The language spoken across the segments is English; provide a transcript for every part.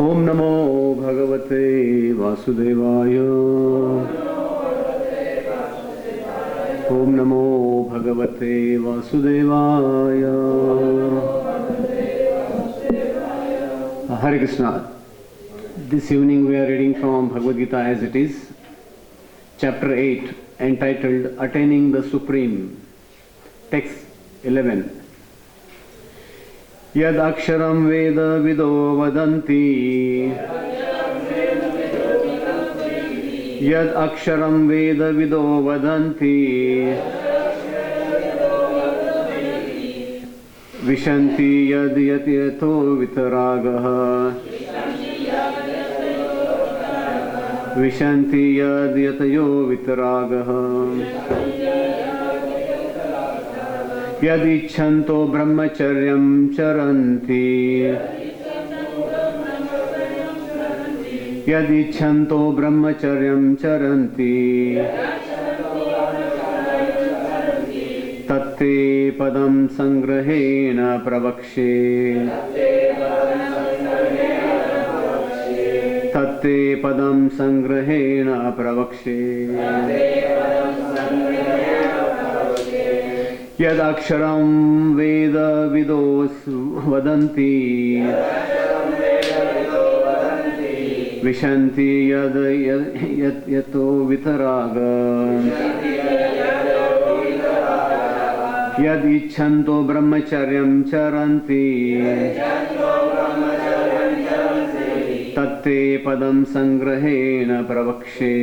ओम नमो भगवते वासुदेवाय। ओम नमो भगवते वासुदेवाय। Hare Krishna. This evening we are reading from Bhagavad Gita as it is, chapter 8, entitled Attaining the Supreme. Text 11. Yad aksharam veda vido vadanti. Yad aksharam veda vido vadanti. Vishanti yad yat yato vitaragaha. Vishanti yad yatayo vitaragaha. Yad icchanto brahmacharyam charanti. Yad icchanto brahmacharyam charanti. Tatte padam sangrahena pravakshe. Tatte padam sangrahena pravakshe. Yad aksharam veda vidos vadanti. Vishanti yad yato vitaraga. Yad icchanto brahmacharyam charanti. Tatte padam sangrahena pravakshe.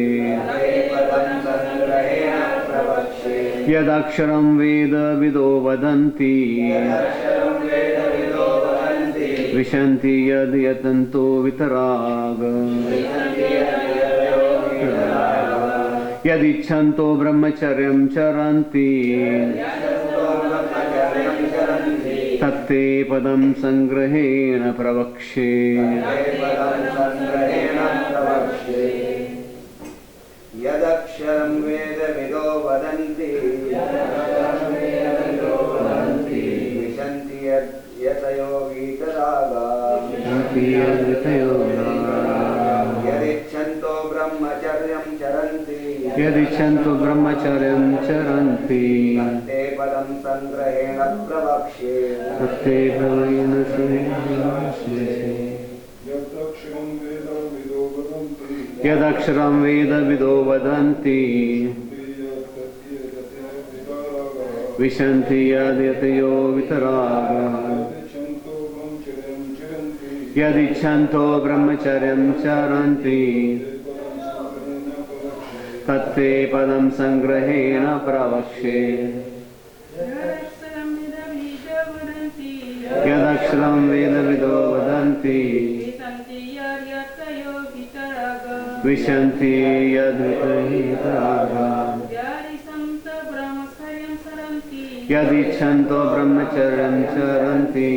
Yad aksharam veda vido vadanti. Vishanti yad yatanto vitaraga. Yad icchanto brahmacharyam charanti. Tatte padam sangrahena pravakshe. Yadaksharam veda vido vadanti. Vishanti yatayo vitaraga. Yadichanto brahmacharyam charanti. Yadichanto brahmacharyam charanti. Tatte padam sangrahena pravakshe. Tatte padam sangrahena pravakshe. Yadaksharam veda vido vadanti. Vishanti yad yatayo vitaraga. Yadichanto brahmacharyam charanti. Tatte padam sangrahena pravakshe. Yadaksharam veda vido vadanti. Vishanti yad vitaraga. Yadichanto brahmacharyam charanti.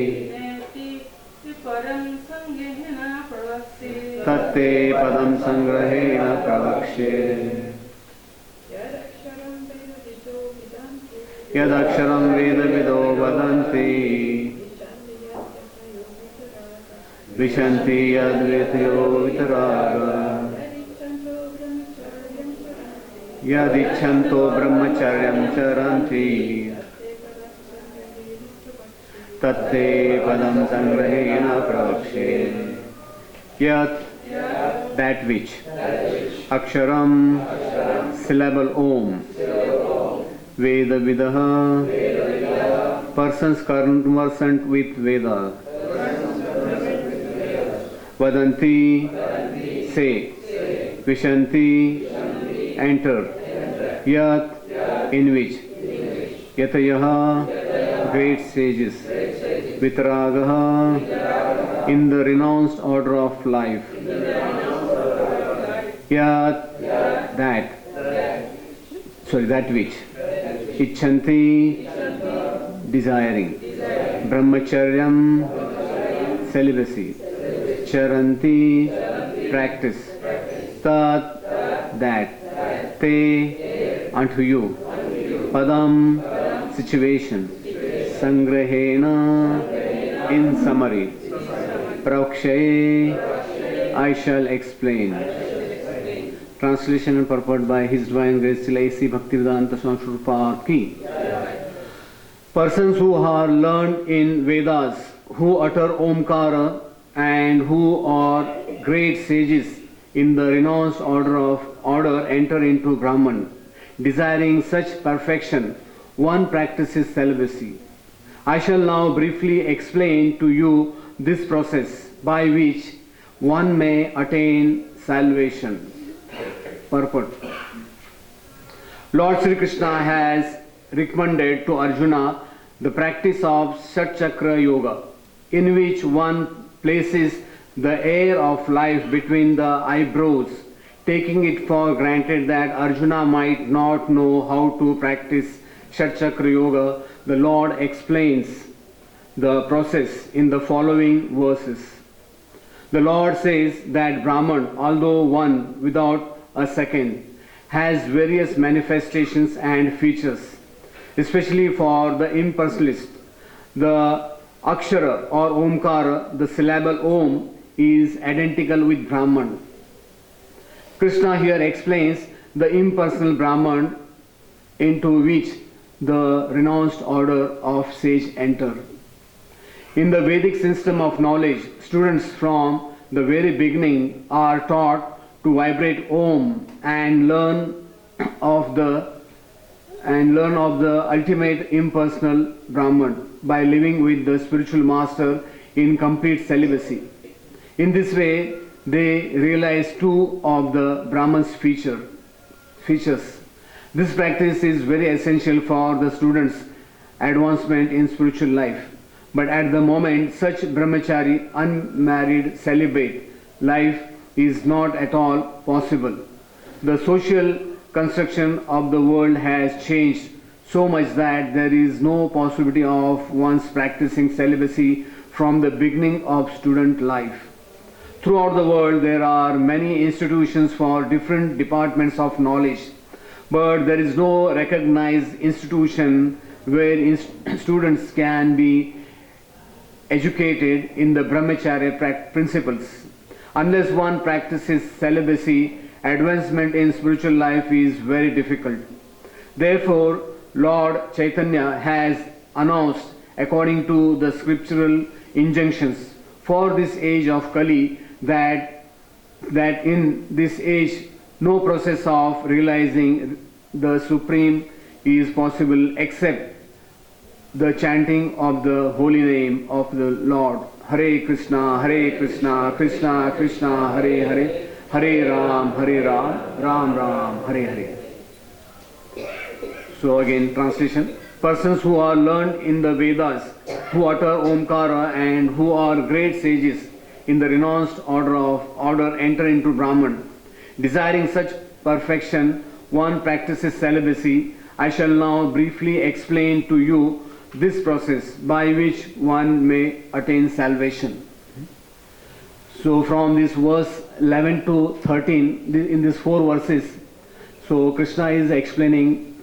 Tatte padam sangrahena pravakshe. Yadaksharam veda vido vadanti. Vishanti yad yatayo vitaraga. Yadichanto brahmacharyam charanti. Tatte padam sangrahena pravakshe. Yat, that which. Aksharam, syllable om. Veda vidaha, persons conversant with Veda. Vadanti, say. Vishanti, enter. Yat, in which. Yatayaha, great sages. Vitaragaha, in the renounced order of life. Yat, that which. Icchanti, desiring. Brahmacharyam, celibacy. Charanti, practice. Tat, that. Te, unto you. Padam, situation. Sangrahena, in summary. Prakshaye, I shall explain. Translation and purport by His Divine Grace Srila A.C. Bhaktivedanta Swami Prabhupada ki. Persons who are learned in Vedas, who utter Omkara, and who are great sages in the renounced order enter into Brahman. Desiring such perfection, one practices celibacy. I shall now briefly explain to you this process by which one may attain salvation. Purport. Lord Sri Krishna has recommended to Arjuna the practice of Shat Chakra Yoga, in which one places the air of life between the eyebrows, taking it for granted that Arjuna might not know how to practice Shat Chakra Yoga. The Lord explains the process in the following verses. The Lord says that Brahman, although one without a second, has various manifestations and features, especially for the impersonalist. The Akshara or Omkara, the syllable Om, is identical with Brahman. Krishna here explains the impersonal Brahman into which the renounced order of sage enter. In the Vedic system of knowledge, students from the very beginning are taught to vibrate Om and learn of the ultimate impersonal Brahman by living with the spiritual master in complete celibacy. In this way, they realize two of the Brahman's features. This practice is very essential for the student's advancement in spiritual life. But at the moment, such brahmachari, unmarried, celibate life is not at all possible. The social construction of the world has changed so much that there is no possibility of one's practicing celibacy from the beginning of student life. Throughout the world, there are many institutions for different departments of knowledge, but there is no recognized institution where students can be educated in the brahmacharya principles. Unless one practices celibacy, advancement in spiritual life is very difficult. Therefore, Lord Chaitanya has announced, according to the scriptural injunctions, for this age of Kali, that in this age no process of realizing the Supreme is possible except the chanting of the holy name of the Lord. Hare Krishna, Krishna Krishna, Hare Hare, Hare Ram, Ram Ram, Hare Hare. So again, translation. Persons who are learned in the Vedas, who utter Omkara, and who are great sages in the renounced order enter into Brahman. Desiring such perfection, one practices celibacy. I shall now briefly explain to you this process by which one may attain salvation. So from this verse 11 to 13, in these four verses, so Krishna is explaining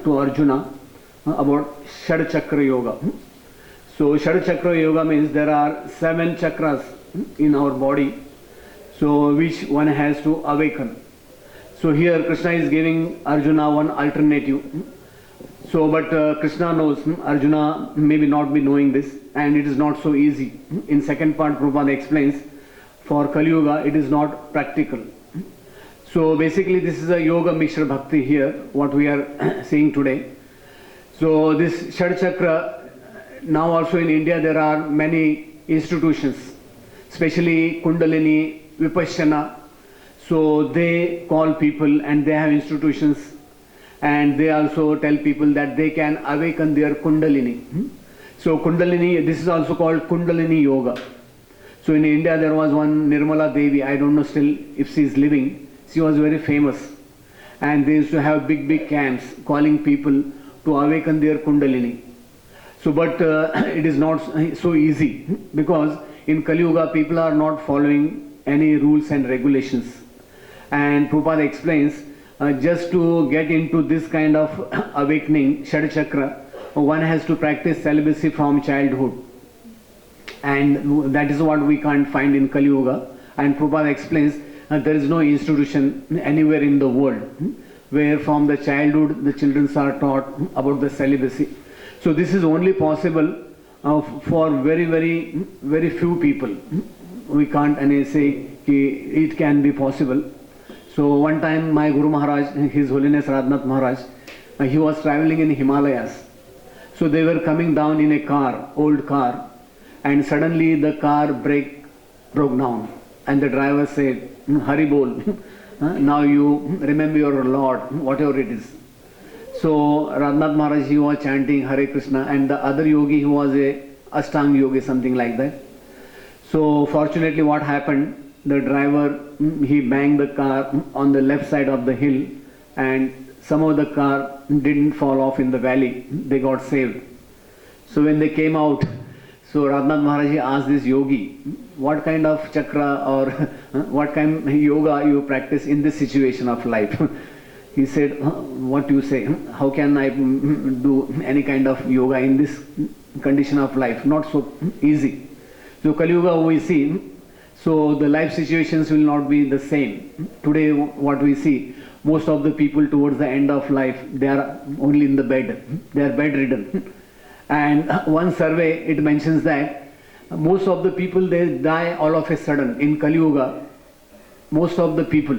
to Arjuna about Shad Chakra Yoga. So Shad Chakra Yoga means there are 7 chakras in our body, so which one has to awaken. So here Krishna is giving Arjuna one alternative. So but Krishna knows, Arjuna maybe not be knowing this, and it is not so easy. In second part, Prabhupada explains, for Kali Yuga it is not practical. So basically this is a yoga mixture bhakti here, what we are seeing today. So this Shad Chakra, now also in India there are many institutions, especially Kundalini, Vipassana. So they call people and they have institutions, and they also tell people that they can awaken their Kundalini. So Kundalini, this is also called Kundalini Yoga. So in India there was one Nirmala Devi, I don't know still if she is living. She was very famous, and they used to have big camps calling people to awaken their Kundalini. So but it is not so easy, because in Kali Yuga people are not following any rules and regulations. And Prabhupada explains, just to get into this kind of awakening, Shad Chakra, one has to practice celibacy from childhood. And that is what we can't find in Kali Yuga. And Prabhupada explains there is no institution anywhere in the world where from the childhood the children are taught about the celibacy. So this is only possible for very few people. We can't say it can be possible. So one time my Guru Maharaj, His Holiness Radhanath Maharaj, he was traveling in Himalayas. So they were coming down in a car, old car, and suddenly the car broke down. And the driver said, Hari bol, now you remember your Lord, whatever it is. So Radhanath Maharaj, he was chanting Hare Krishna, and the other yogi, he was a Ashtanga yogi, something like that. So fortunately what happened, the driver, he banged the car on the left side of the hill, and somehow the car didn't fall off in the valley. They got saved. So when they came out, so Radhanath Maharaj asked this yogi, what kind of chakra or what kind of yoga you practice in this situation of life? He said, what do you say? How can I do any kind of yoga in this condition of life? Not so easy. So Kali Yuga we see, so the life situations will not be the same. Today what we see, most of the people towards the end of life, they are only in the bed. They are bedridden. And one survey, it mentions that most of the people, they die all of a sudden. In Kali Yuga, most of the people,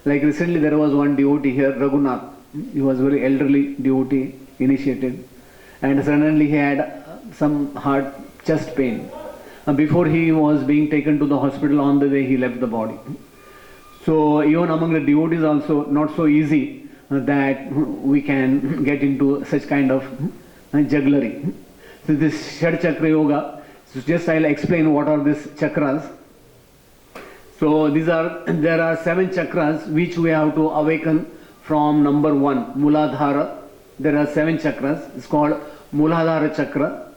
like recently there was one devotee here, Raghunath. He was very elderly devotee, initiated. And suddenly he had some heart chest pain. Before he was being taken to the hospital, on the way he left the body. So even among the devotees also not so easy that we can get into such kind of jugglery. So this Shad Chakra Yoga, so just I'll explain what are these chakras. So there are 7 chakras which we have to awaken from number 1, Muladhara. There are 7 chakras. It's called Muladhara Chakra,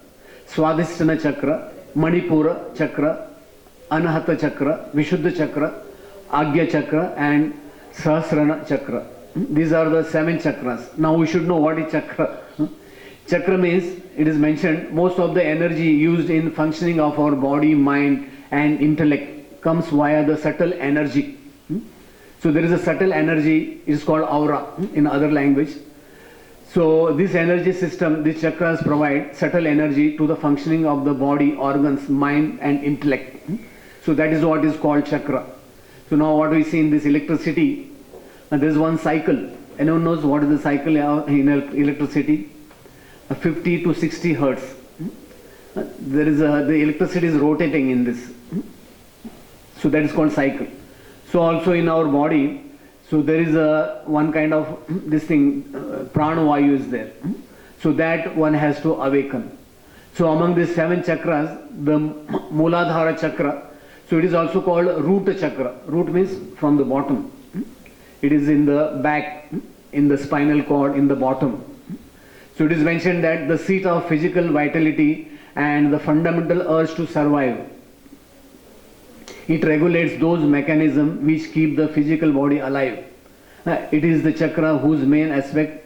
Swadhisthana Chakra, Manipura Chakra, Anahata Chakra, Vishuddha Chakra, Agya Chakra and Sahasrana Chakra. These are the 7 chakras. Now we should know what is chakra. Chakra means, it is mentioned, most of the energy used in functioning of our body, mind and intellect comes via the subtle energy. So there is a subtle energy, it is called aura in other language. So this energy system, these chakras provide subtle energy to the functioning of the body, organs, mind and intellect. So that is what is called chakra. So now what we see in this electricity, there is one cycle. Anyone knows what is the cycle in electricity? 50 to 60 hertz. There is the electricity is rotating in this. So that is called cycle. So also in our body, so there is one kind of this thing, prana vayu is there. So that one has to awaken. So among these 7 chakras, the Muladhara Chakra, so it is also called root chakra. Root means from the bottom. It is in the back, in the spinal cord, in the bottom. So it is mentioned that the seat of physical vitality and the fundamental urge to survive. It regulates those mechanisms which keep the physical body alive. It is the chakra whose main aspect.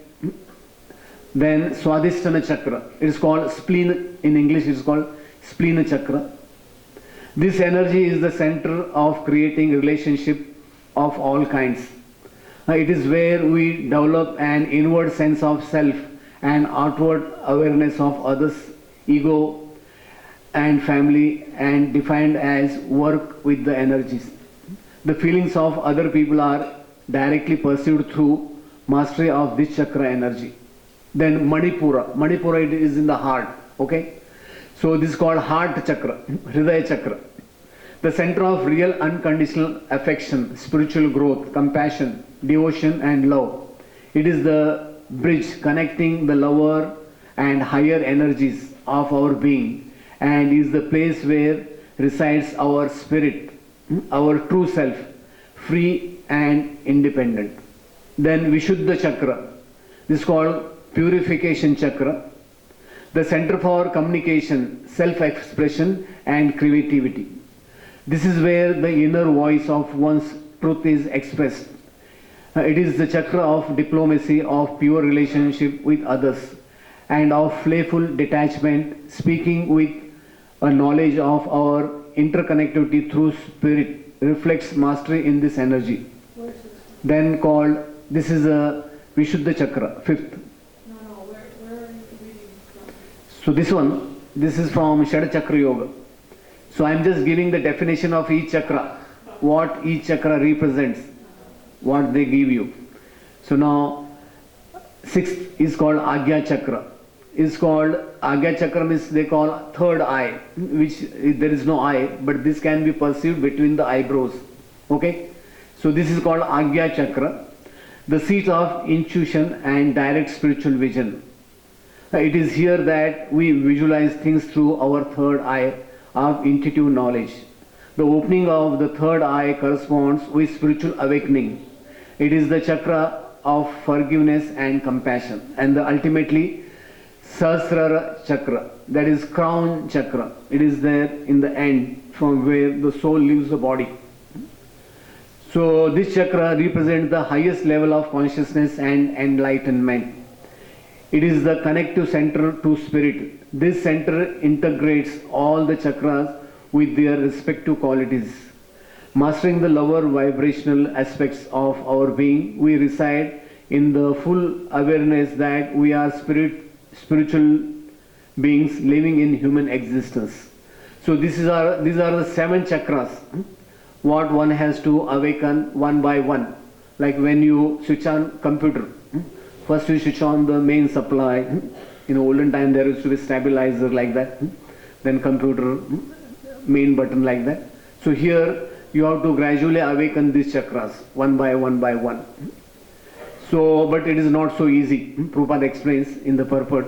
Then Swadhisthana Chakra. It is called spleen. In English it is called spleen chakra. This energy is the center of creating relationship of all kinds. It is where we develop an inward sense of self and outward awareness of others, ego and family, and defined as work with the energies. The feelings of other people are directly perceived through mastery of this chakra energy. Then Manipura. Manipura, it is in the heart. Okay? So this is called heart chakra, Hridaya chakra. The center of real unconditional affection, spiritual growth, compassion, devotion and love. It is the bridge connecting the lower and higher energies of our being, and is the place where resides our spirit, our true self, free and independent. Then Vishuddha chakra. This is called purification chakra. The center for communication, self-expression and creativity. This is where the inner voice of one's truth is expressed. It is the chakra of diplomacy, of pure relationship with others, and of playful detachment, speaking with a knowledge of our interconnectivity through spirit reflects mastery in this energy. Then called, this is a Vishuddha Chakra, fifth. Where are you reading from? So this is from Shada Chakra Yoga. So I am just giving the definition of each chakra, what each chakra represents, what they give you. So now, sixth is called Agya Chakra. Is called Agya Chakra means they call third eye, which there is no eye, but this can be perceived between the eyebrows. Okay, so this is called Agya Chakra, the seat of intuition and direct spiritual vision. It is here that we visualize things through our third eye of intuitive knowledge. The opening of the third eye corresponds with spiritual awakening. It is the chakra of forgiveness and compassion, and ultimately Sahasrara Chakra, that is crown chakra. It is there in the end from where the soul leaves the body. So this chakra represents the highest level of consciousness and enlightenment. It is the connective center to spirit. This center integrates all the chakras with their respective qualities. Mastering the lower vibrational aspects of our being, we reside in the full awareness that we are spiritual beings living in human existence. So these are the 7 chakras, what one has to awaken one by one. Like when you switch on computer, first you switch on the main supply. In olden time there used to be stabilizer like that, then computer, main button like that. So here you have to gradually awaken these chakras one by one. So, but it is not so easy. Prabhupada explains in the purport.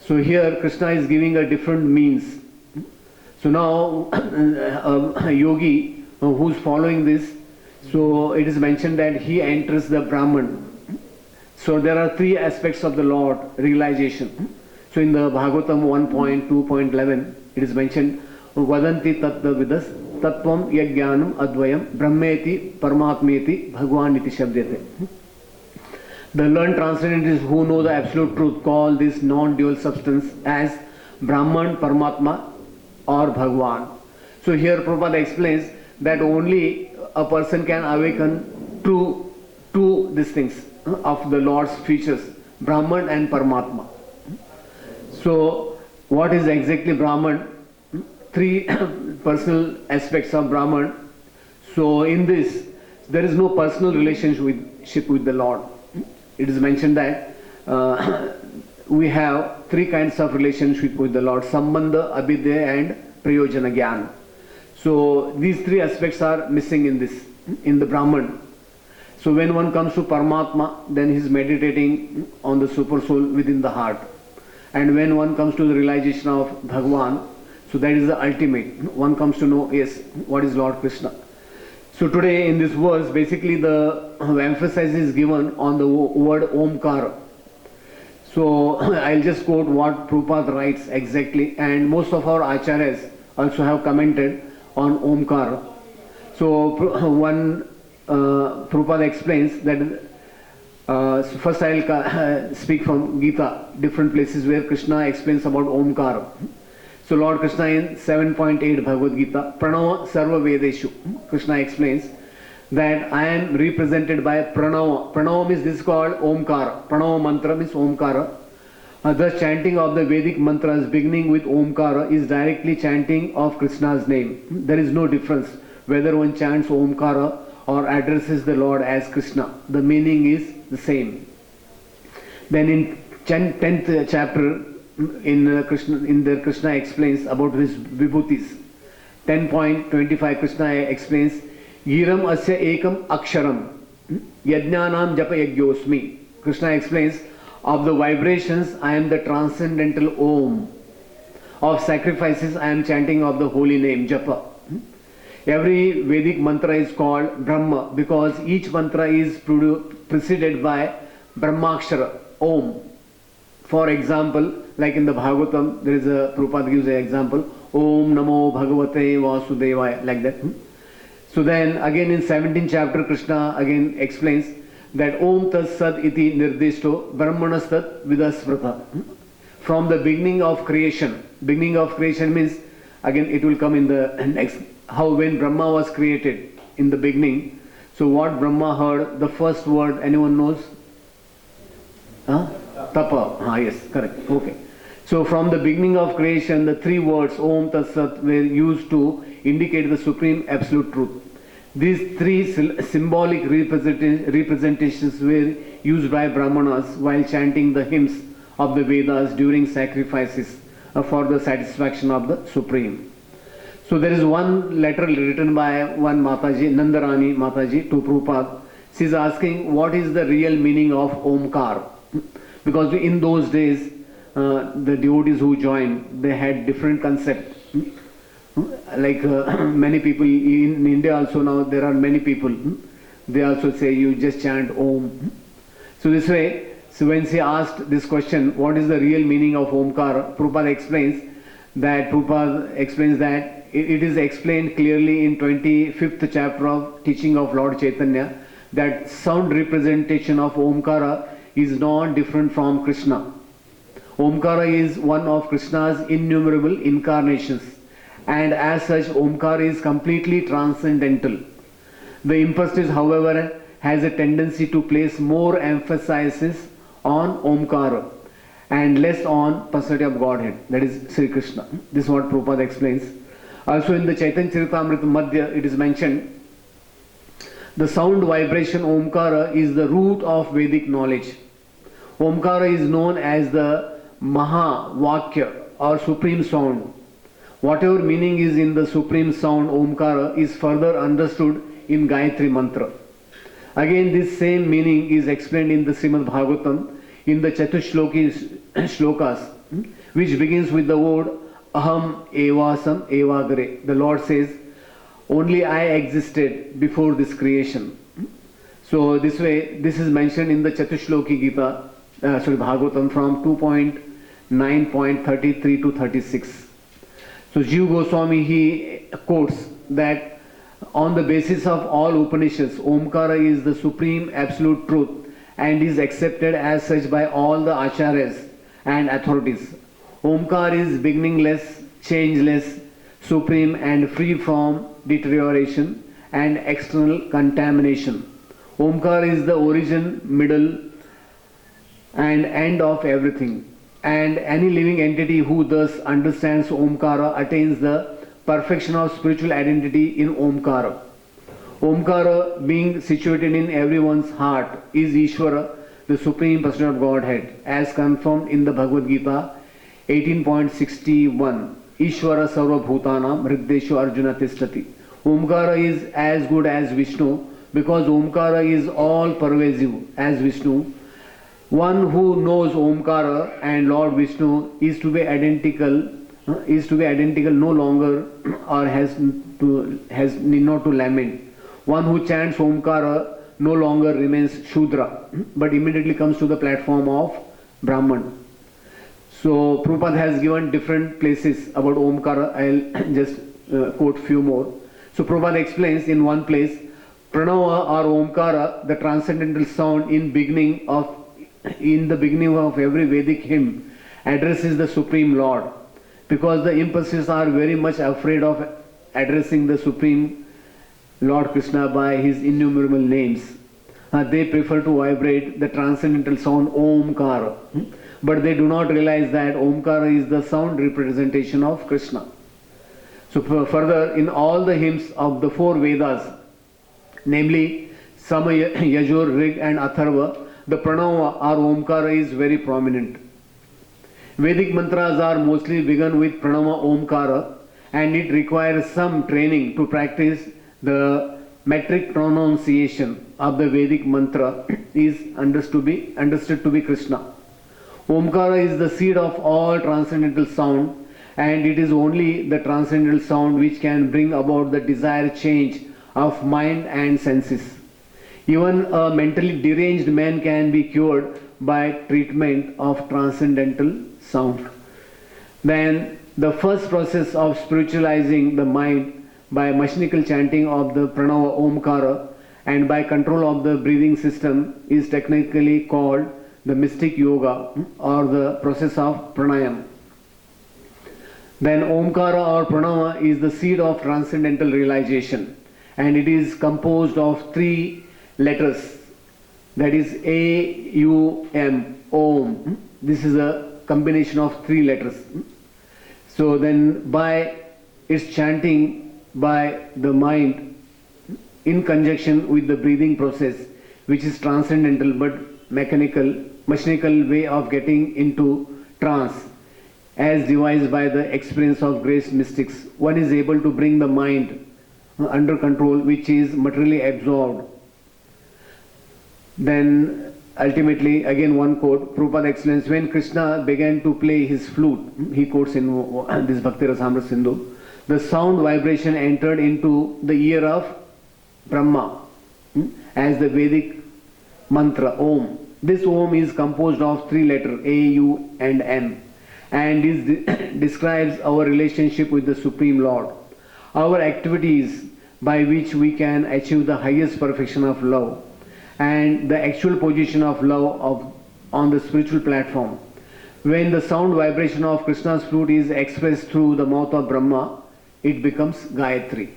So here Krishna is giving a different means. So now a yogi who is following this, so it is mentioned that he enters the Brahman. So there are 3 aspects of the Lord realization. So in the Bhagavatam 1.2.11 it is mentioned, Vadanti tattva vidas tattvam yajnanam advayam brahmeti paramatmeti bhagwan iti shabdyate. The learned transcendentalists who know the absolute truth call this non-dual substance as Brahman, Paramatma or Bhagwan. So here Prabhupada explains that only a person can awaken to these things of the Lord's features, Brahman and Paramatma. So what is exactly Brahman? 3 personal aspects of Brahman. So in this, there is no personal relationship with the Lord. It is mentioned that we have 3 kinds of relationship with the Lord: Sambandha, Abhidheya and Prayojana Gyan. So these 3 aspects are missing in the Brahman. So when one comes to Paramatma, then he is meditating on the super soul within the heart. And when one comes to the realization of Bhagwan, so that is the ultimate. One comes to know, yes, what is Lord Krishna. So today in this verse, basically the emphasis is given on the word Omkara. So I'll just quote what Prabhupada writes exactly, and most of our acharyas also have commented on Omkara. So one Prabhupada explains that first I'll speak from Gita, different places where Krishna explains about Omkara. So Lord Krishna in 7.8 Bhagavad Gita, Pranava Sarva Vedeshu, Krishna explains that I am represented by Pranava. Pranava means this is called Omkara. Pranava mantra means Omkara. The chanting of the Vedic mantras beginning with Omkara is directly chanting of Krishna's name. There is no difference whether one chants Omkara or addresses the Lord as Krishna. The meaning is the same. Then in 10th chapter, in there Krishna explains about his vibhutis. 10.25 Krishna explains, Giram asya ekam aksharam yajnanam japa yagyosmi. Krishna explains, of the vibrations I am the transcendental Om. Of sacrifices I am chanting of the holy name Japa. Every Vedic mantra is called Brahma because each mantra is preceded by Brahmakshara, Om. For example, like in the Bhagavatam, there is a, Prabhupada gives an example, Om Namo Bhagavate Vasudevaya, like that. So then again in 17th chapter, Krishna again explains that Om Tas Sad Iti Nirdishto Brahmanas Tat Vidasvrata. From the beginning of creation means Again, it will come in the next. How when Brahma was created in the beginning, so what Brahma heard, the first word, anyone knows? Huh? Tapa. Ah, yes, correct. Okay. So from the beginning of creation, the three words Om Tat Sat were used to indicate the supreme absolute truth. These three symbolic representations were used by Brahmanas while chanting the hymns of the Vedas during sacrifices for the satisfaction of the Supreme. So there is one letter written by one Mataji, Nandarani Mataji, to Prabhupada. She is asking what is the real meaning of Omkar. Because in those days, the devotees who joined, they had different concept. Like many people in India also now, there are many people. They also say you just chant Om. So this way, so when she asked this question, what is the real meaning of Omkar, Prabhupada explains that it is explained clearly in 25th chapter of Teaching of Lord Chaitanya that sound representation of Omkara is not different from Krishna. Omkara is one of Krishna's innumerable incarnations, and as such Omkara is completely transcendental. The emphasis, however, has a tendency to place more emphasis on Omkara and less on personality of Godhead, that is Sri Krishna. This is what Prabhupada explains. Also in the Chaitanya Charitamrita Madhya it is mentioned, the sound vibration Omkara is the root of Vedic knowledge. Omkara is known as the Maha Vakya or supreme sound. Whatever meaning is in the supreme sound Omkara is further understood in Gayatri Mantra. Again, this same meaning is explained in the Srimad Bhagavatam in the Shlokas, which begins with the word Aham Evasam Evagare. The Lord says, only I existed before this creation. So this way, this is mentioned in the Chatushloki Gita, Bhagavatam from 2.9.33 to 36. So Jiva Goswami, he quotes that on the basis of all Upanishads, Omkara is the supreme absolute truth and is accepted as such by all the acharyas and authorities. Omkar is beginningless, changeless, supreme and free from deterioration and external contamination. Omkar is the origin, middle and end of everything. And any living entity who thus understands Omkara attains the perfection of spiritual identity in Omkara. Omkara, being situated in everyone's heart, is Ishvara, the Supreme Person of Godhead, as confirmed in the Bhagavad Gita 18.61. Ishvara Sarva Bhutanam Hriddeshu Arjuna Tishtati. Omkara is as good as Vishnu because Omkara is all pervasive as Vishnu. One who knows Omkara and Lord Vishnu is to be identical no longer or has need not to lament. One who chants Omkara no longer remains Shudra but immediately comes to the platform of Brahman. So Prabhupada has given different places about Omkara. I'll just quote few more. So Prabhupada explains in one place, Pranava or Omkara, the transcendental sound in the beginning of every Vedic hymn, addresses the Supreme Lord. Because the impulses are very much afraid of addressing the Supreme Lord Krishna by his innumerable names. They prefer to vibrate the transcendental sound Omkara. But they do not realize that Omkara is the sound representation of Krishna. So further, in all the hymns of the four Vedas, namely Sama, Yajur, Rig and Atharva, the Pranava or Omkara is very prominent. Vedic mantras are mostly begun with Pranava Omkara and it requires some training to practice the metric pronunciation of the Vedic mantra is understood to be Krishna. Omkara is the seed of all transcendental sound and it is only the transcendental sound which can bring about the desired change of mind and senses. Even a mentally deranged man can be cured by treatment of transcendental sound. Then the first process of spiritualizing the mind by mechanical chanting of the Pranava Omkara and by control of the breathing system is technically called the mystic yoga or the process of pranayam. Then Omkara or Pranava is the seed of transcendental realization, and it is composed of 3 letters, that is A-U-M, Om. This is a combination of 3 letters. So then by its chanting by the mind in conjunction with the breathing process, which is transcendental but mechanical way of getting into trance, as devised by the experience of great mystics, one is able to bring the mind under control, which is materially absorbed. Then ultimately, again one quote, Prabhupada explains, when Krishna began to play his flute, he quotes in this Bhakti Rasamrita Sindhu, the sound vibration entered into the ear of Brahma as the Vedic mantra Om. This Om is composed of 3 letters A, U and M, and describes our relationship with the Supreme Lord, our activities by which we can achieve the highest perfection of love, and the actual position of love on the spiritual platform. When the sound vibration of Krishna's flute is expressed through the mouth of Brahma, it becomes Gayatri.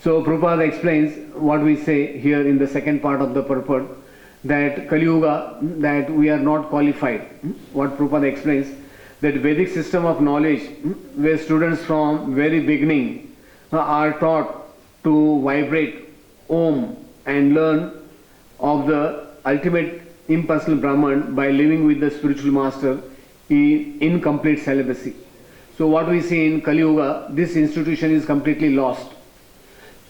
So Prabhupada explains what we say here in the second part of the purport, that Kali Yuga, that we are not qualified. What Prabhupada explains, that Vedic system of knowledge, where students from very beginning are taught to vibrate Om and learn of the ultimate impersonal Brahman by living with the spiritual master in complete celibacy. So what we see in Kali Yuga, this institution is completely lost.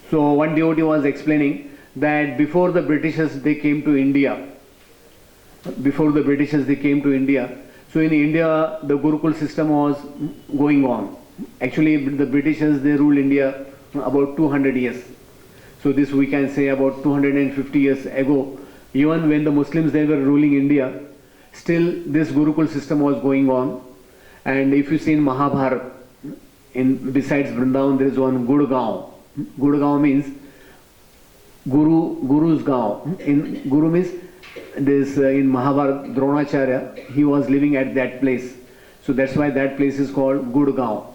So one devotee was explaining that before the Britishers they came to India, so in India the Gurukul system was going on. Actually the Britishers, they ruled India about 200 years. So this we can say about 250 years ago, even when the Muslims they were ruling India, still this Gurukul system was going on. And if you see in Mahabharata, besides Vrindavan there is one Gurgaon. Gurgaon means Guru's Gaon. In Guru means this in Mahabharata, Dronacharya, he was living at that place. So that's why that place is called Gurgaon.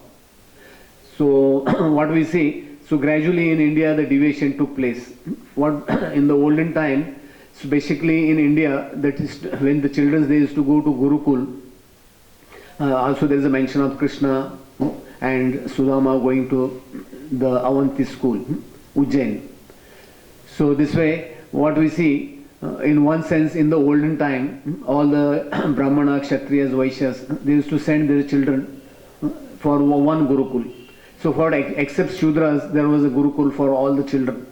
So what we see, so gradually in India the deviation took place. What in the olden time, so basically in India, that is when the children they used to go to Gurukul. Also there is a mention of Krishna and Sudama going to the Avanti school, Ujjain. So this way, what we see, in one sense, in the olden time, all the Brahmana, Kshatriyas, Vaishyas, they used to send their children for one Gurukul. So for except Shudras, there was a Gurukul for all the children.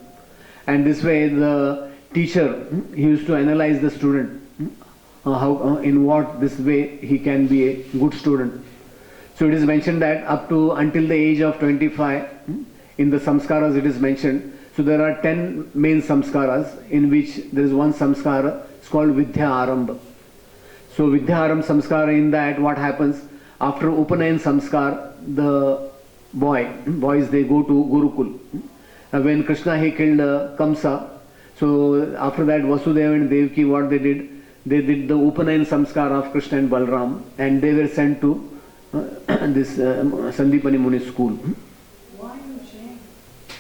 And this way, the teacher, he used to analyze the student, how in what this way he can be a good student. So it is mentioned that up to until the age of 25, in the samskaras it is mentioned. So there are 10 main samskaras, in which there is one samskara, it's called Vidya Arambha. So Vidya Arambha samskara, in that what happens, after Upanayan samskar, the boys they go to Gurukul. When Krishna he killed Kamsa, so after that Vasudeva and Devaki, what they did the Upanayan samskar of Krishna and Balram, and they were sent to this Sandipani Muni school. Why Ujjain?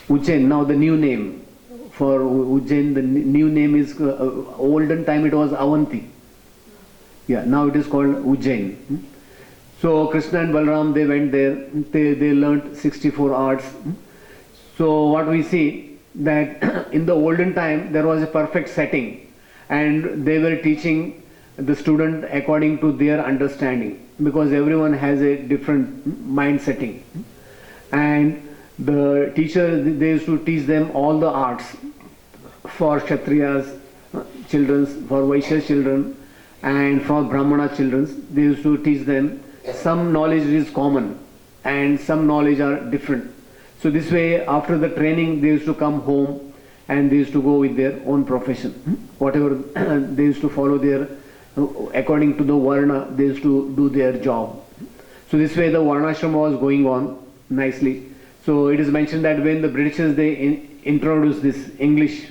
Ujjain, now the new name for Ujjain, the new name is, olden time it was Avanti. Yeah, now it is called Ujjain. So Krishna and Balram, they went there, they learnt 64 arts. So what we see, that in the olden time there was a perfect setting, and they were teaching the student according to their understanding, because everyone has a different mind setting. And the teacher, they used to teach them all the arts for Kshatriyas children, for Vaishya children, and for Brahmana children. They used to teach them. Some knowledge is common and some knowledge are different. So this way, after the training, they used to come home and they used to go with their own profession. Whatever they used to follow their, according to the Varna, they used to do their job. So this way the Varnashrama was going on nicely. So it is mentioned that when the Britishers, they introduced this English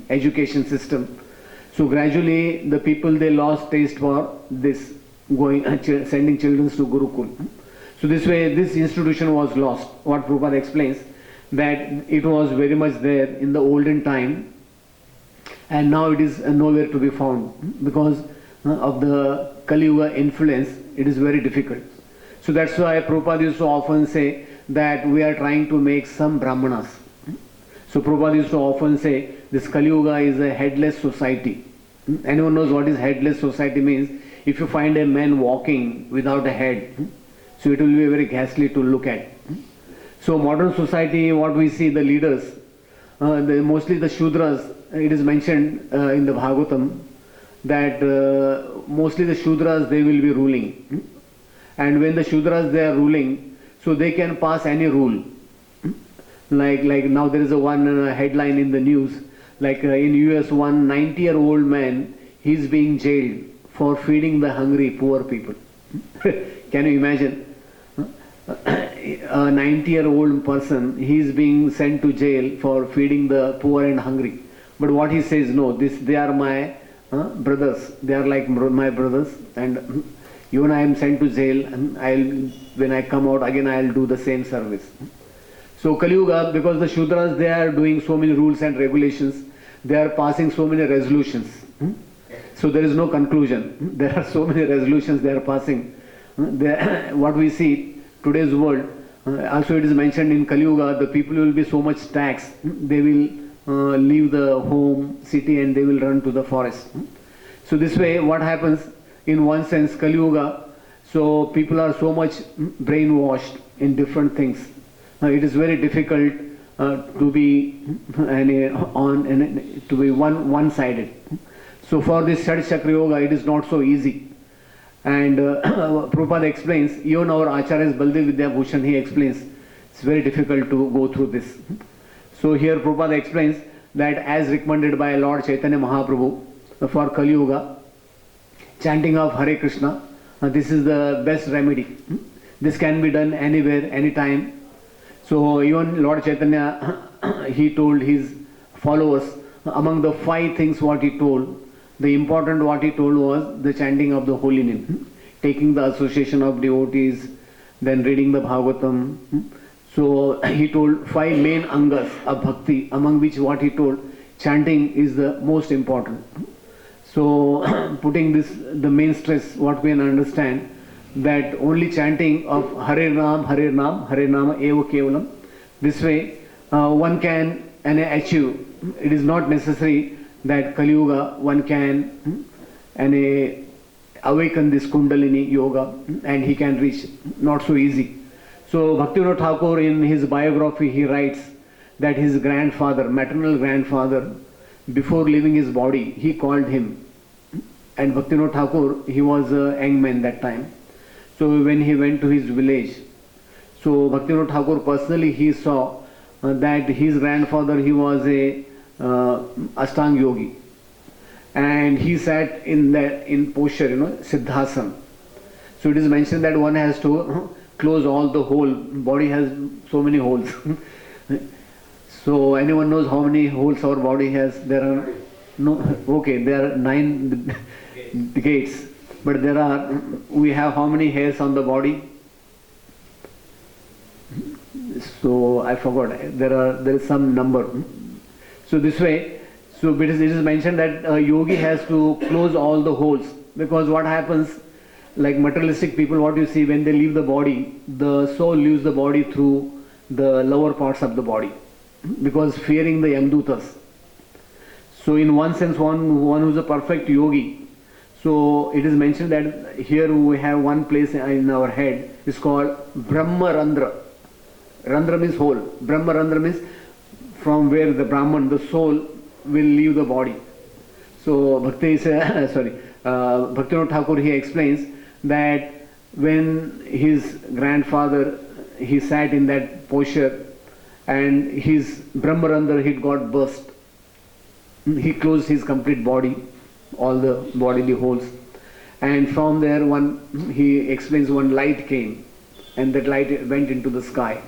education system, so gradually the people, they lost taste for this, going sending children to Gurukul. So this way, this institution was lost. What Prabhupada explains, that it was very much there in the olden time, and now it is nowhere to be found because of the Kali Yuga influence. It is very difficult. So that's why Prabhupada used to often say that we are trying to make some Brahmanas. So Prabhupada used to often say this Kali Yuga is a headless society. Anyone knows what is headless society means? If you find a man walking without a head, so it will be very ghastly to look at. So modern society, what we see, the leaders, mostly the Shudras, it is mentioned in the Bhagavatam that mostly the Shudras, they will be ruling. And when the Shudras, they are ruling, so they can pass any rule. Like now there is a one headline in the news, like in US, one 90-year-old man, he is being jailed for feeding the hungry poor people. Can you imagine? A 90-year-old person, he is being sent to jail for feeding the poor and hungry. But what he says, no, they are my brothers. They are like my brothers, and even I am sent to jail, and when I come out again, I will do the same service. So Kali Yuga, because the Shudras, they are doing so many rules and regulations, they are passing so many resolutions. So there is no conclusion. There are so many resolutions they are passing. What we see today's world, also it is mentioned in Kali Yuga, the people will be so much taxed, they will leave the home, city, and they will run to the forest. So this way, what happens, in one sense, Kali Yuga, so people are so much brainwashed in different things. It is very difficult to be one-sided. So for this Shad Chakra Yoga, it is not so easy. And Prabhupada explains, even our Acharyas Baldev Vidya Bhushan, he explains, it's very difficult to go through this. So here Prabhupada explains that as recommended by Lord Chaitanya Mahaprabhu for Kali Yuga, chanting of Hare Krishna, this is the best remedy. This can be done anywhere, anytime. So even Lord Chaitanya, he told his followers, among the 5 things what he told, the important what he told was the chanting of the holy name, taking the association of devotees, then reading the Bhagavatam. So he told 5 main angas of bhakti, among which what he told, chanting is the most important. So putting this, the main stress, what we can understand, that only chanting of Hare Nam, Hare Nam, Hare Nama Eva Kevalam, this way one can achieve. It is not necessary that Kali Yuga one can awaken this Kundalini Yoga and he can reach. Not so easy. So Bhaktivinoda Thakur, in his biography, he writes that his grandfather, maternal grandfather, before leaving his body, he called him. And Bhaktivinoda Thakur, he was a young man that time. So when he went to his village, so Bhaktivinoda Thakur personally, he saw that his grandfather, he was a Ashtanga yogi, and he sat in posture, Siddhasana. So it is mentioned that one has to close all the whole body has so many holes. So anyone knows how many holes our body has? There are there are 9 gates, but we have how many hairs on the body? So I forgot. There is some number. So this way, so it is mentioned that a yogi has to close all the holes, because what happens, like materialistic people, what you see, when they leave the body, the soul leaves the body through the lower parts of the body, because fearing the Yamdutas. So in one sense, one who is a perfect yogi, so it is mentioned that here we have one place in our head, is called Brahma Randra. Randra means hole. Brahma Randra means from where the Brahman, the soul, will leave the body. So Bhaktivinoda Thakur, he explains that when his grandfather, he sat in that posture and his Brahmarandhar, he got burst. He closed his complete body, all the bodily holes, and from there he explains one light came, and that light went into the sky.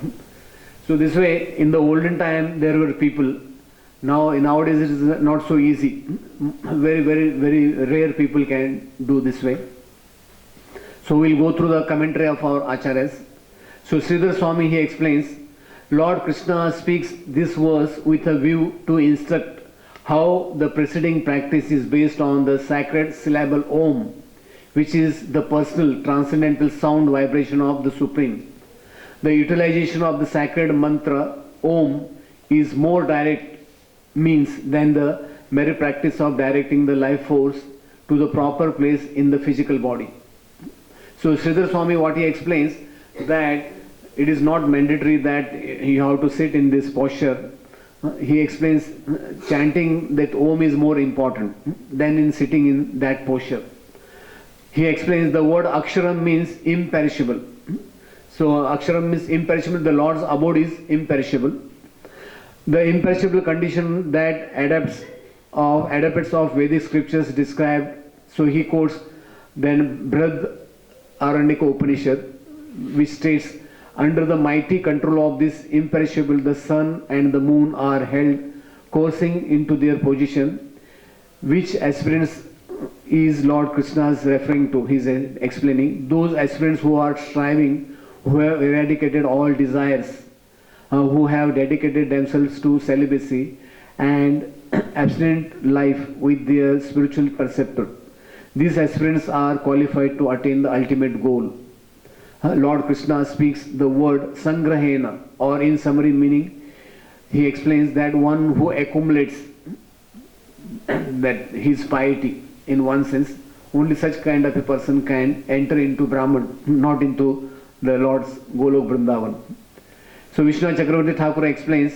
So this way, in the olden time, there were people. Nowadays it is not so easy. Very, very, very rare people can do this way. So we'll go through the commentary of our Acharyas. So Sridhar Swami he explains, Lord Krishna speaks this verse with a view to instruct how the preceding practice is based on the sacred syllable Om, which is the personal transcendental sound vibration of the Supreme. The utilization of the sacred mantra Om is more direct means than the mere practice of directing the life force to the proper place in the physical body. So Sridhar Swami what he explains that it is not mandatory that you have to sit in this posture. He explains chanting that Om is more important than in sitting in that posture. He explains the word Aksharam means imperishable. So Aksharam means imperishable, the Lord's abode is imperishable. The imperishable condition that adepts of Vedic scriptures described, so he quotes then Brihad Aranyaka Upanishad, which states, under the mighty control of this imperishable, the sun and the moon are held coursing into their position, which aspirants is Lord Krishna's referring to. He is explaining those aspirants who are striving, who have eradicated all desires, who have dedicated themselves to celibacy and abstinent life with their spiritual preceptor. These aspirants are qualified to attain the ultimate goal. Lord Krishna speaks the word Sangrahena, or in summary meaning, he explains that one who accumulates that his piety in one sense, only such kind of a person can enter into Brahman, not into the Lord's Golok Vrindavan. So Vishnu Chakravarti Thakur explains,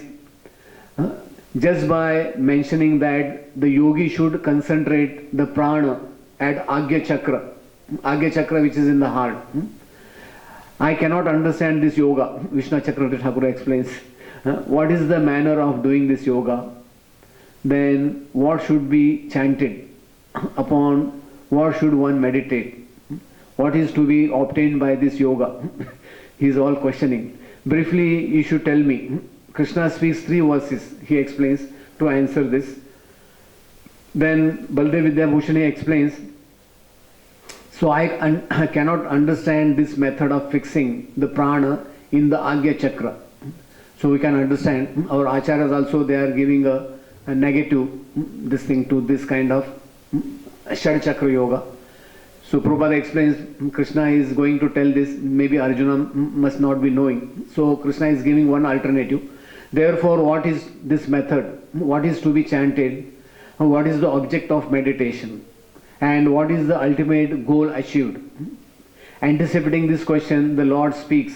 just by mentioning that the yogi should concentrate the prana at Agya Chakra which is in the heart. I cannot understand this yoga. Vishnu Chakravarti Thakur explains, what is the manner of doing this yoga? Then what should be chanted? Upon what should one meditate? What is to be obtained by this yoga? He is all questioning. Briefly, you should tell me. Krishna speaks 3 verses, he explains, to answer this. Then Baldev Vidyabhushan explains, so I cannot understand this method of fixing the prana in the Agya Chakra. So we can understand, our acharyas also, they are giving a negative this thing to this kind of Shad Chakra Yoga. So Prabhupada explains, Krishna is going to tell this, maybe Arjuna must not be knowing. So Krishna is giving one alternative. Therefore, what is this method? What is to be chanted? What is the object of meditation? And what is the ultimate goal achieved? Anticipating this question, the Lord speaks.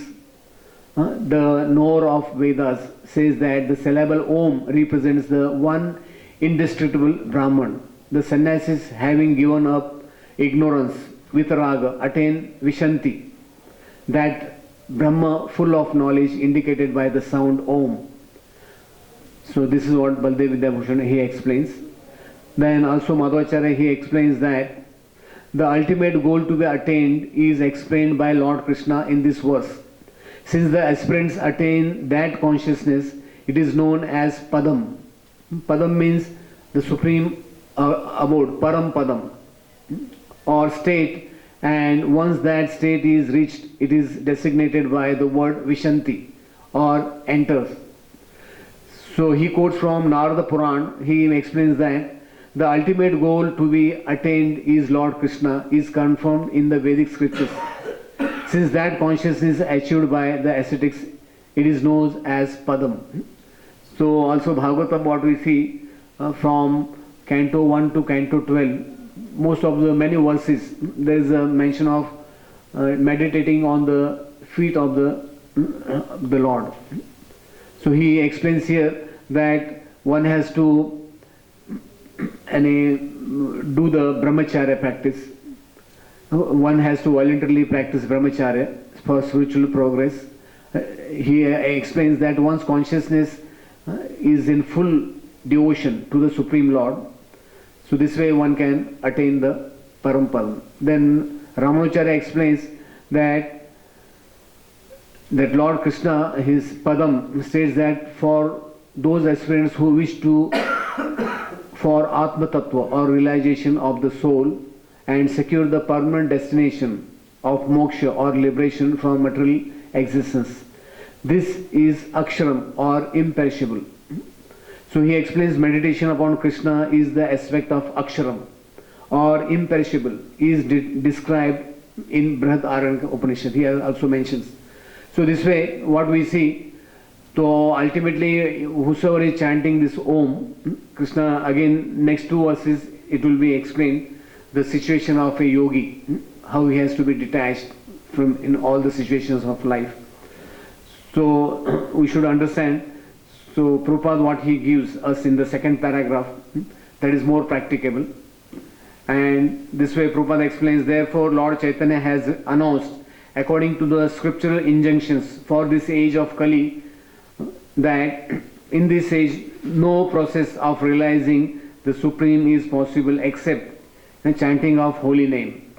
The knower of Vedas says that the syllable Om represents the one indestructible Brahman. The sannyasis, having given up ignorance with raga, attain Vishanti, that Brahma full of knowledge indicated by the sound Om. So this is what Baldev Vidyabhushan he explains. Then also Madhvacharya he explains that the ultimate goal to be attained is explained by Lord Krishna in this verse. Since the aspirants attain that consciousness, it is known as Padam. Padam means the supreme abode, Param Padam, or state, and once that state is reached, it is designated by the word Vishanti, or enters. So he quotes from Narada Puran, he explains that the ultimate goal to be attained is Lord Krishna, is confirmed in the Vedic scriptures. Since that consciousness is achieved by the ascetics, it is known as Padam. So also Bhagavatam, what we see from Canto 1 to Canto 12, most of the many verses, there is a mention of meditating on the feet of the Lord. So he explains here that one has to do the brahmacharya practice. One has to voluntarily practice brahmacharya for spiritual progress. He explains that one's consciousness is in full devotion to the Supreme Lord. So this way one can attain the Paramparam. Then Ramanujacharya explains that Lord Krishna, his Padam, states that for those aspirants who wish to for Atma Tattva or realization of the soul and secure the permanent destination of moksha or liberation from material existence. This is aksharam or imperishable. So he explains meditation upon Krishna is the aspect of aksharam or imperishable, is described in Brihad Aranyaka Upanishad. He also mentions. So this way, what we see, so ultimately, whosoever is chanting this Om, Krishna, again, next two verses, it will be explained the situation of a yogi, how he has to be detached from in all the situations of life. So we should understand. So Prabhupada, what he gives us in the second paragraph, that is more practicable. And this way Prabhupada explains, therefore Lord Chaitanya has announced, according to the scriptural injunctions for this age of Kali, that in this age no process of realizing the Supreme is possible except the chanting of holy name.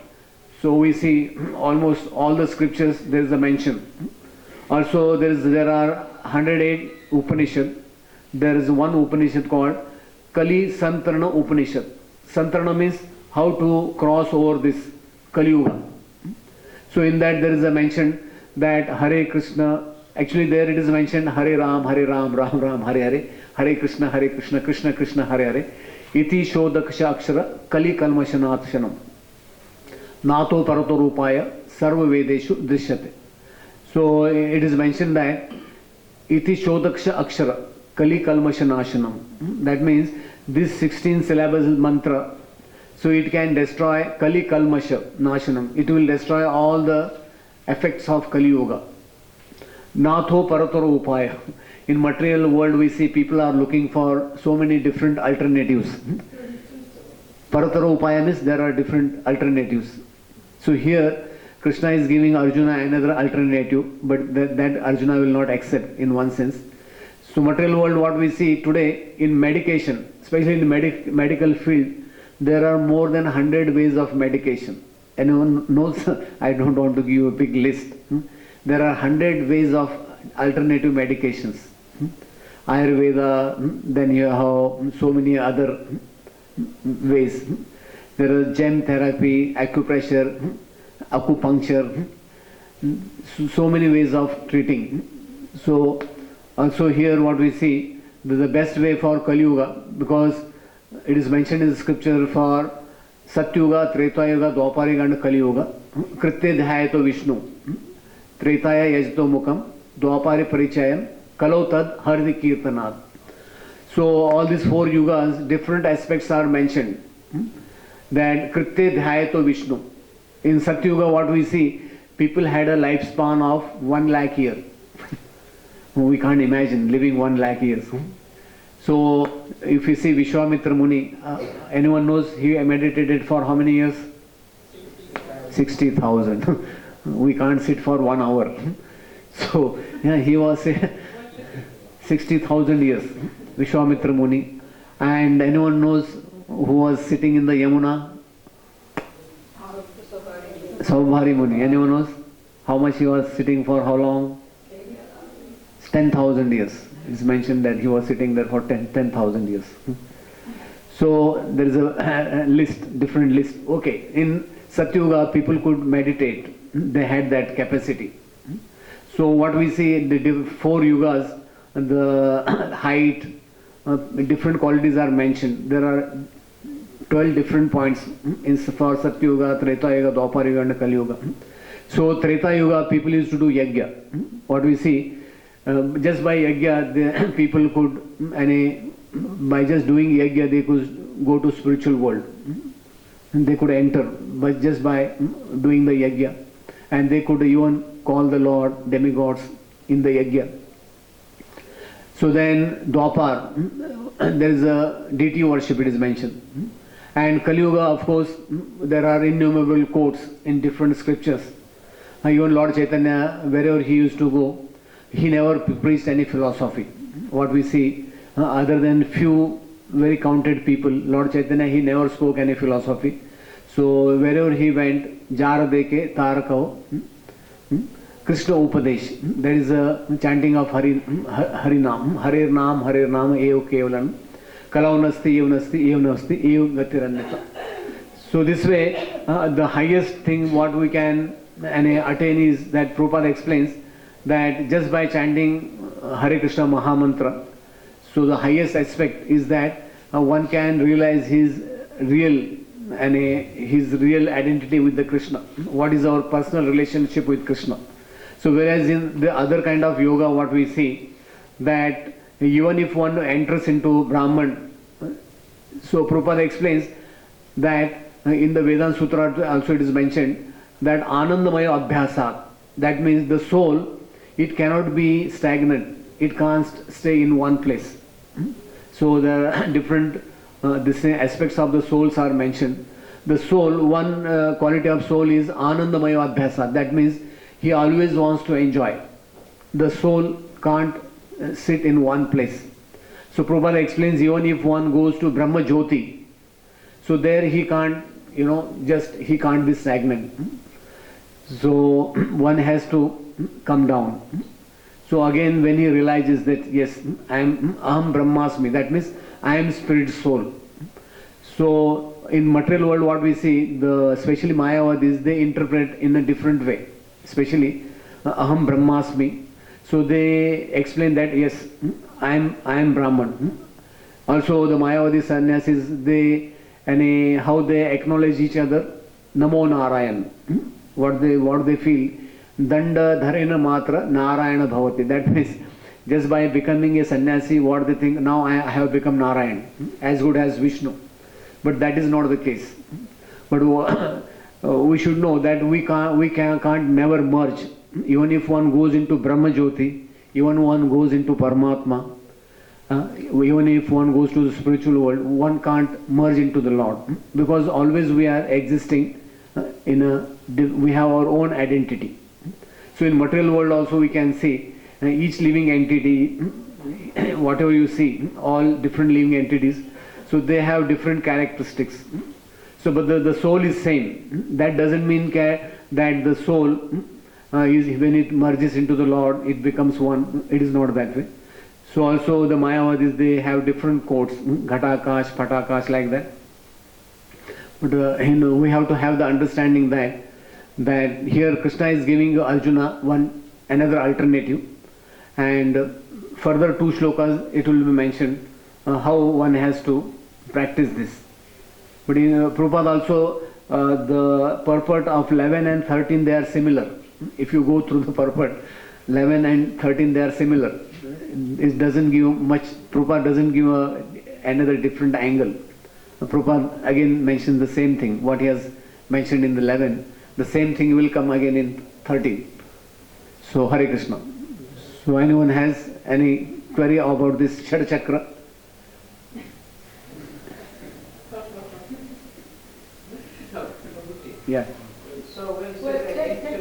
So we see almost all the scriptures there is a mention. Also there are 108 Upanishad. There is one Upanishad called Kali Santarana Upanishad. Santarana means how to cross over this Kali Yuga. So in that there is a mention that Hare Krishna, actually there it is mentioned Hare Ram, Ram Ram, Hare Hare, Hare Krishna, Krishna Krishna, Hare Hare. Iti Shodaksha Akshara Kali Kalmashanatshanam. Nato Parato Rupaya Sarva Vedeshu Drishyate. So it is mentioned that Iti Shodaksha Akshara Kali Kalmashanashanam. That means this 16 syllables mantra, so it can destroy Kali Kalmasha Nashanam. It will destroy all the effects of Kali Yuga. Natho Paratara Upaya. In material world we see people are looking for so many different alternatives. Paratara Upaya means there are different alternatives. So here Krishna is giving Arjuna another alternative, but that Arjuna will not accept in one sense. So material world, what we see today in medication, especially in the medical field, there are more than 100 ways of medication. Anyone knows? I don't want to give you a big list. There are 100 ways of alternative medications. Ayurveda, then you have so many other ways. There is gem therapy, acupressure, acupuncture, so many ways of treating. So also here what we see, the best way for Kali Yuga, because it is mentioned in the scripture for Satyuga, Treta Yuga, Dwapara Yuga and Kali Yuga. Kritya Dhyayato Vishnu, Tretaya Yajto Mukam, Dwapare Parichayam, Kalau Tad Hardi Kirtanad. So all these four yugas, different aspects are mentioned. That Kritya Dhyayato Vishnu. In Satyuga what we see, people had a lifespan of 1 lakh years. We can't imagine living 1 lakh years. So if you see Vishwamitra Muni, anyone knows he meditated for how many years? 60,000. We can't sit for 1 hour. So yeah, he was 60,000 years, Vishwamitra Muni. And anyone knows who was sitting in the Yamuna? Saubhari Muni. Anyone knows how much he was sitting for, how long? 10,000 years. It's mentioned that he was sitting there for 10,000 years. So there is a list, different list. Okay, in Satyuga people could meditate. They had that capacity. So what we see, the 4 yugas, the height, different qualities are mentioned. There are 12 different points for Satyuga, Treta Yuga, Dwapara Yuga and Kali Yuga. So Treta Yuga people used to do yajna. What we see, just by yajna, the people could, by just doing yajna, they could go to spiritual world. They could enter, but just by doing the yajna. And they could even call the Lord demigods in the yajna. So then Dwapar, there is a deity worship, it is mentioned. And Kali Yuga, of course, there are innumerable quotes in different scriptures. Even Lord Chaitanya, wherever he used to go, he never preached any philosophy. What we see, other than few very counted people, Lord Chaitanya, he never spoke any philosophy. So wherever he went, Jara Deke Tarakao, Krishna Upadesh, there is a chanting of Harinam, Harir Nam, Ev Kevalan, Kalaunasti, Evnasti, Ev Gatirannita. So this way, the highest thing what we can attain is that Prabhupada explains that just by chanting Hare Krishna Mahamantra, so the highest aspect is that one can realize his real his real identity with the Krishna. What is our personal relationship with Krishna? So whereas in the other kind of yoga, what we see that even if one enters into Brahman, so Prabhupada explains that in the Vedanta Sutra also it is mentioned that Anandamaya Abhyasa, that means the soul, it cannot be stagnant, it can't stay in one place. So the different aspects of the souls are mentioned. The soul, one quality of soul is Anandamaya Abhyasa, that means he always wants to enjoy. The soul can't sit in one place. So Prabhupada explains even if one goes to Brahma Jyoti, so there he can't, he can't be stagnant. So one has to come down. So again when he realizes that yes, I am Aham Brahmasmi, that means I am spirit soul. So in material world what we see, especially Mayavadis, they interpret in a different way, especially Aham Brahmasmi. So they explain that yes, I am Brahman. Also the Mayavadi sannyasis, how they acknowledge each other, Namo Narayan. What they feel, Danda Dharena Matra Narayana Bhavati. That means just by becoming a sannyasi, what they think, now I have become Narayan, as good as Vishnu. But that is not the case. But we should know that we can't never merge. Even if one goes into Brahma Jyoti, even one goes into Paramatma, even if one goes to the spiritual world, one can't merge into the Lord, because always we are existing we have our own identity. So in material world also we can see each living entity, whatever you see, all different living entities, so they have different characteristics. So but the soul is same. That doesn't mean that the soul when it merges into the Lord, it becomes one. It is not that way. So also the Mayavadis, they have different codes, Ghatakash, Patakash, like that. But we have to have the understanding that here Krishna is giving Arjuna another alternative, and further 2 shlokas it will be mentioned how one has to practice this. But in Prabhupada also the purport of 11 and 13, they are similar. If you go through the purport, 11 and 13, they are similar. It doesn't give much, Prabhupada doesn't give another different angle. Prabhupada again mentions the same thing, what he has mentioned in the 11, the same thing will come again in 13. So Hare Krishna. So anyone has any query about this Shad Chakra? Yeah. So when Well,